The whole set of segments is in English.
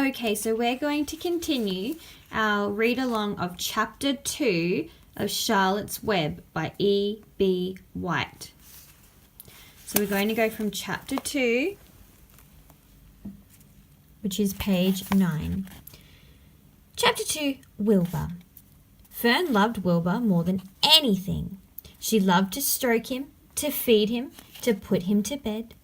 Okay, so we're going to continue our read-along of Chapter 2 of Charlotte's Web by E.B White. So we're going to go from Chapter 2, which is page 9. Chapter 2, Wilbur. Fern loved Wilbur more than anything. She loved to stroke him, to feed him, to put him to bed.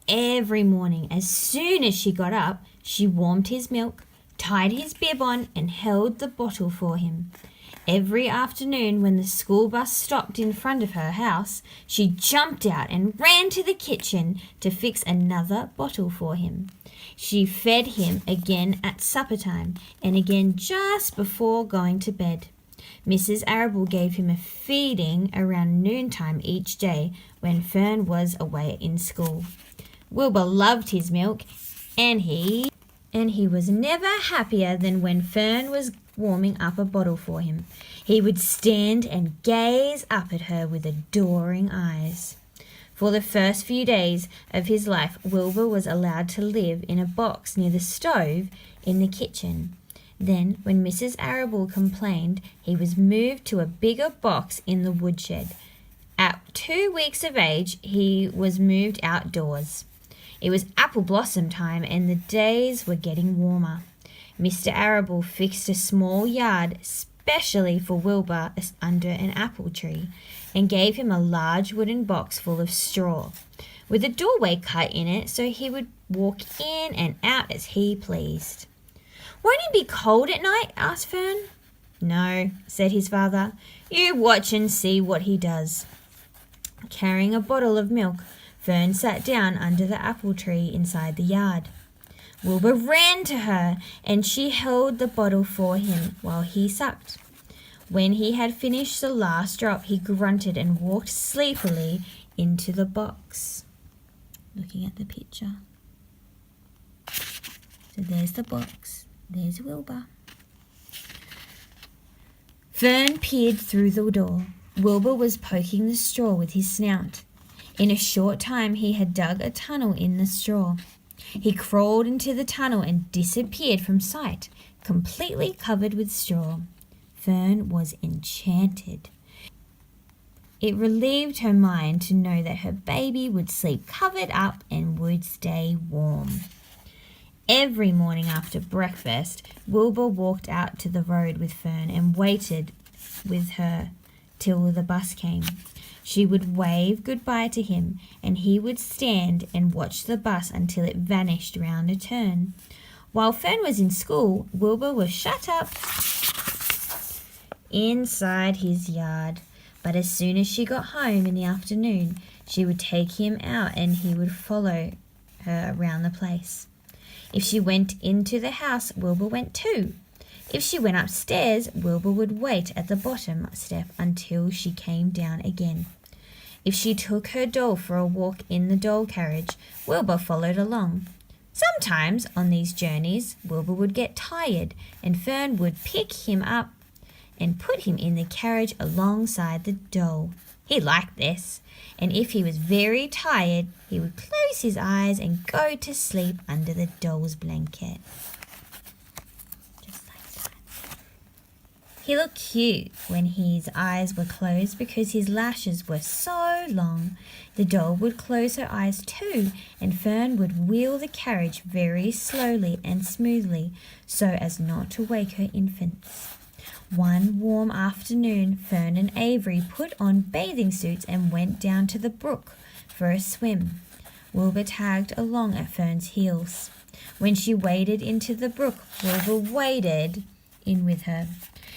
Every morning, as soon as she got up, she warmed his milk, tied his bib on, and held the bottle for him. Every afternoon, when the school bus stopped in front of her house, she jumped out and ran to the kitchen to fix another bottle for him. She fed him again at supper time and again just before going to bed. Mrs. Arable gave him a feeding around noontime each day when Fern was away in school. Wilbur loved his milk, and he was never happier than when Fern was warming up a bottle for him. He would stand and gaze up at her with adoring eyes. For the first few days of his life, Wilbur was allowed to live in a box near the stove in the kitchen. Then, when Mrs. Arable complained, he was moved to a bigger box in the woodshed. At 2 weeks of age, he was moved outdoors. It was apple blossom time and the days were getting warmer. Mr. Arable fixed a small yard specially for Wilbur under an apple tree and gave him a large wooden box full of straw, with a doorway cut in it so he would walk in and out as he pleased. "Won't it be cold at night?" asked Fern. "No," said his father. "You watch and see what he does." Carrying a bottle of milk, Fern sat down under the apple tree inside the yard. Wilbur ran to her, and she held the bottle for him while he sucked. When he had finished the last drop, he grunted and walked sleepily into the box. Looking at the picture. So there's the box. There's Wilbur. Fern peered through the door. Wilbur was poking the straw with his snout. In a short time he had dug a tunnel in the straw. He crawled into the tunnel and disappeared from sight, completely covered with straw. Fern was enchanted. It relieved her mind to know that her baby would sleep covered up and would stay warm. Every morning after breakfast, Wilbur walked out to the road with Fern and waited with her till the bus came. She would wave goodbye to him, and he would stand and watch the bus until it vanished round a turn. While Fern was in school, Wilbur was shut up inside his yard. But as soon as she got home in the afternoon, she would take him out and he would follow her around the place. If she went into the house, Wilbur went too. If she went upstairs, Wilbur would wait at the bottom step until she came down again. If she took her doll for a walk in the doll carriage, Wilbur followed along. Sometimes on these journeys, Wilbur would get tired, and Fern would pick him up and put him in the carriage alongside the doll. He liked this, and if he was very tired, he would close his eyes and go to sleep under the doll's blanket. Just like that. He looked cute when his eyes were closed because his lashes were so long. The doll would close her eyes too, and Fern would wheel the carriage very slowly and smoothly so as not to wake her infants. One warm afternoon, Fern and Avery put on bathing suits and went down to the brook for a swim. Wilbur tagged along at Fern's heels. When she waded into the brook, Wilbur waded in with her.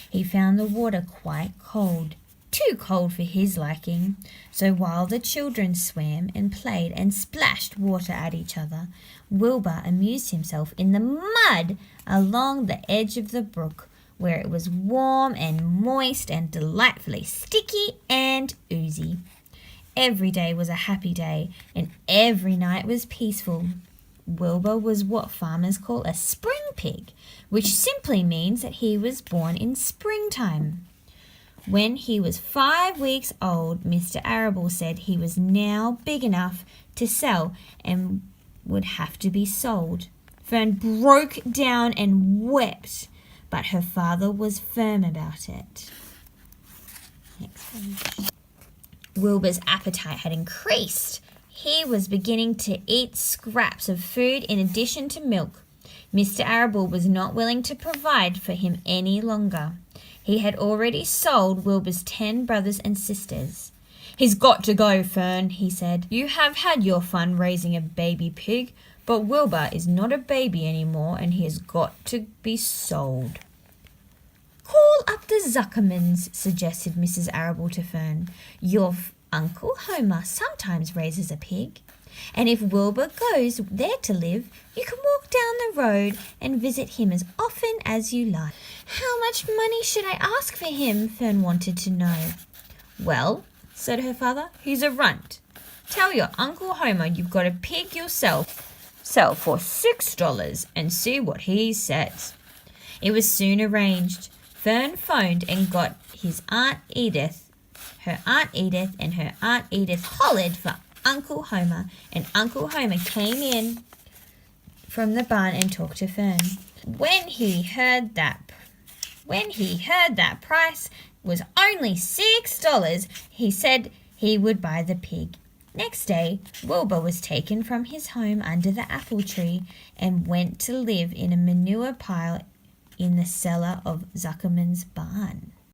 He found the water quite cold, too cold for his liking. So while the children swam and played and splashed water at each other, Wilbur amused himself in the mud along the edge of the brook, where it was warm and moist and delightfully sticky and oozy. Every day was a happy day, and every night was peaceful. Wilbur was what farmers call a spring pig, which simply means that he was born in springtime. When he was 5 weeks old, Mr. Arable said he was now big enough to sell and would have to be sold. Fern broke down and wept, but her father was firm about it. Next page. Wilbur's appetite had increased. He was beginning to eat scraps of food in addition to milk. Mr. Arable was not willing to provide for him any longer. He had already sold Wilbur's 10 brothers and sisters. "He's got to go, Fern," he said. "You have had your fun raising a baby pig, but Wilbur is not a baby anymore and he has got to be sold." "Call up the Zuckermans," suggested Mrs. Arable to Fern. "Your Uncle Homer sometimes raises a pig, and if Wilbur goes there to live, you can walk down the road and visit him as often as you like." "How much money should I ask for him?" Fern wanted to know. "Well," said her father, "he's a runt. Tell your Uncle Homer you've got a pig yourself. Sell for $6 and see what he says." It was soon arranged. Fern phoned and got her Aunt Edith, and her Aunt Edith hollered for Uncle Homer, and Uncle Homer came in from the barn and talked to Fern. When he heard that price was only $6, he said he would buy the pig. Next day, Wilbur was taken from his home under the apple tree and went to live in a manure pile in the cellar of Zuckerman's barn.